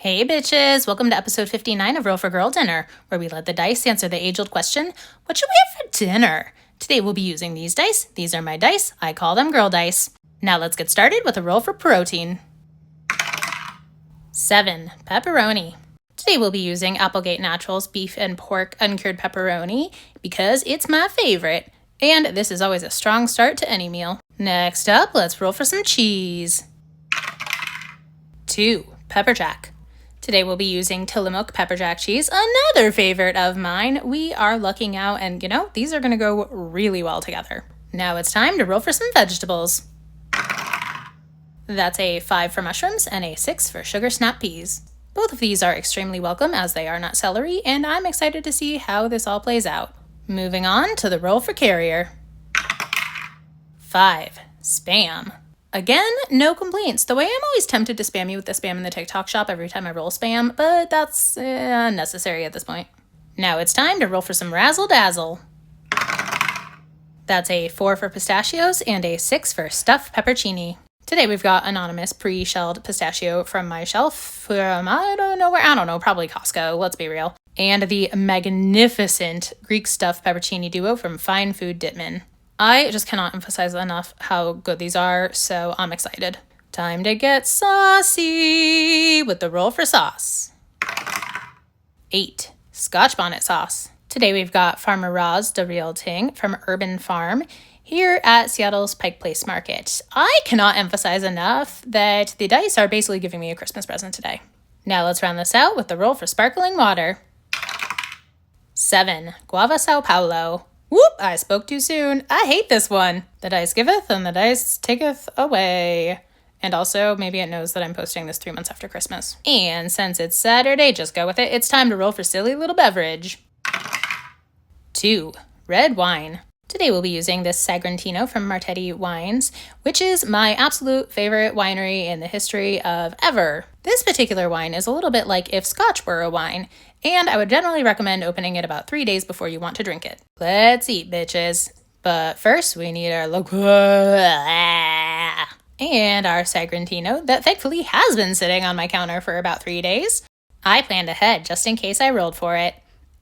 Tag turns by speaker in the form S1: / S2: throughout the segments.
S1: Hey bitches, welcome to episode 59 of Roll for Girl Dinner, where we let the dice answer the age-old question, what should we have for dinner? Today we'll be using these dice. These are my dice. I call them girl dice. Now let's get started with a roll for protein. 7. Pepperoni. Today we'll be using Applegate Naturals beef and pork uncured pepperoni because it's my favorite. And this is always a strong start to any meal. Next up, let's roll for some cheese. 2. Pepper jack. Today we'll be using Tillamook pepper jack cheese, another favorite of mine. We are lucking out and, these are going to go really well together. Now it's time to roll for some vegetables. That's a 5 for mushrooms and a 6 for sugar snap peas. Both of these are extremely welcome as they are not celery, and I'm excited to see how this all plays out. Moving on to the roll for carrier. 5. Spam. Again, no complaints. The way I'm always tempted to spam you with the spam in the TikTok shop every time I roll spam, but that's unnecessary at this point. Now it's time to roll for some Razzle Dazzle. That's a 4 for pistachios and a 6 for stuffed peppercini. Today we've got anonymous pre-shelled pistachio from my shelf from I don't know, probably Costco, let's be real. And the magnificent Greek stuffed peppercini duo from Fine Food Ditman. I just cannot emphasize enough how good these are, so I'm excited. Time to get saucy with the roll for sauce. 8. Scotch bonnet sauce. Today we've got Farmer Roz de Real Ting from Urban Farm here at Seattle's Pike Place Market. I cannot emphasize enough that the dice are basically giving me a Christmas present today. Now let's round this out with the roll for sparkling water. 7. Guava Sao Paulo. Whoop, I spoke too soon. I hate this one. The dice giveth and the dice taketh away. And also, maybe it knows that I'm posting this 3 months after Christmas. And since it's Saturday, just go with it. It's time to roll for silly little beverage. 2. Red wine. Today we'll be using this Sagrantino from Martetti Wines, which is my absolute favorite winery in the history of ever. This particular wine is a little bit like if Scotch were a wine, and I would generally recommend opening it about 3 days before you want to drink it. Let's eat, bitches. But first, we need our and our Sagrantino that thankfully has been sitting on my counter for about 3 days. I planned ahead just in case I rolled for it.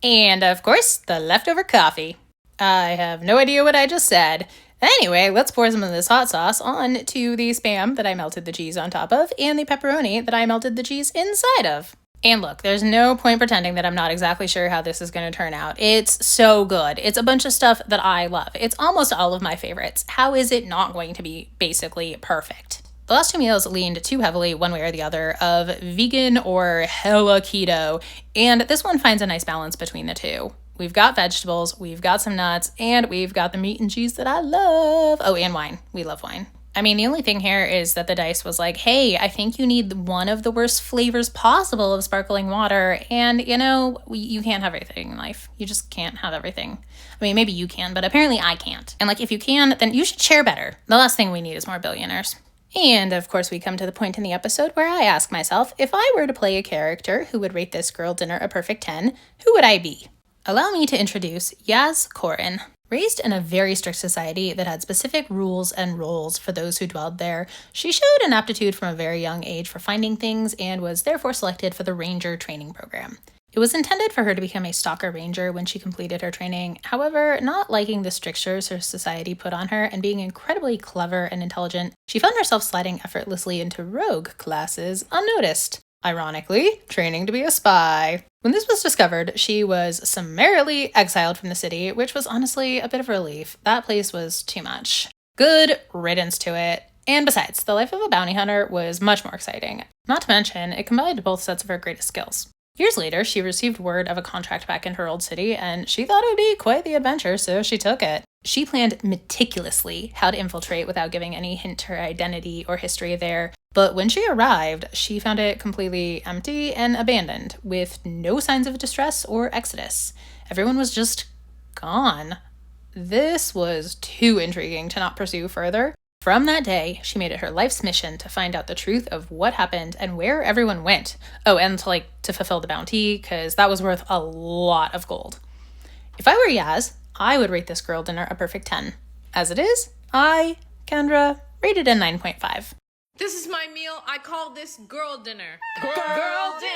S1: And of course, the leftover coffee. I have no idea what I just said. Anyway, let's pour some of this hot sauce on to the Spam that I melted the cheese on top of and the pepperoni that I melted the cheese inside of. And look, there's no point pretending that I'm not exactly sure how this is going to turn out. It's so good. It's a bunch of stuff that I love. It's almost all of my favorites. How is it not going to be basically perfect? The last 2 meals leaned too heavily one way or the other of vegan or hella keto, and this one finds a nice balance between the two. We've got vegetables, we've got some nuts, and we've got the meat and cheese that I love. Oh, and wine. We love wine. I mean, the only thing here is that the dice was like, hey, I think you need one of the worst flavors possible of sparkling water, and, you can't have everything in life. You just can't have everything. I mean, maybe you can, but apparently I can't. And, if you can, then you should share better. The last thing we need is more billionaires. And, of course, we come to the point in the episode where I ask myself, if I were to play a character who would rate this girl dinner a perfect 10, who would I be? Allow me to introduce Yaz Corin. Raised in a very strict society that had specific rules and roles for those who dwelled there, she showed an aptitude from a very young age for finding things and was therefore selected for the Ranger training program. It was intended for her to become a stalker ranger when she completed her training. However, not liking the strictures her society put on her and being incredibly clever and intelligent, she found herself sliding effortlessly into rogue classes unnoticed. Ironically, training to be a spy. When this was discovered, she was summarily exiled from the city, which was honestly a bit of a relief. That place was too much. Good riddance to it. And besides, the life of a bounty hunter was much more exciting. Not to mention, it combined both sets of her greatest skills. Years later, she received word of a contract back in her old city, and she thought it would be quite the adventure, so she took it. She planned meticulously how to infiltrate without giving any hint to her identity or history there. But when she arrived, she found it completely empty and abandoned, with no signs of distress or exodus. Everyone was just gone. This was too intriguing to not pursue further. From that day, she made it her life's mission to find out the truth of what happened and where everyone went. Oh, and to fulfill the bounty, because that was worth a lot of gold. If I were Yaz, I would rate this girl dinner a perfect 10. As it is, I, Kendra, rated a 9.5.
S2: This is my meal. I call this girl dinner.
S3: Girl dinner.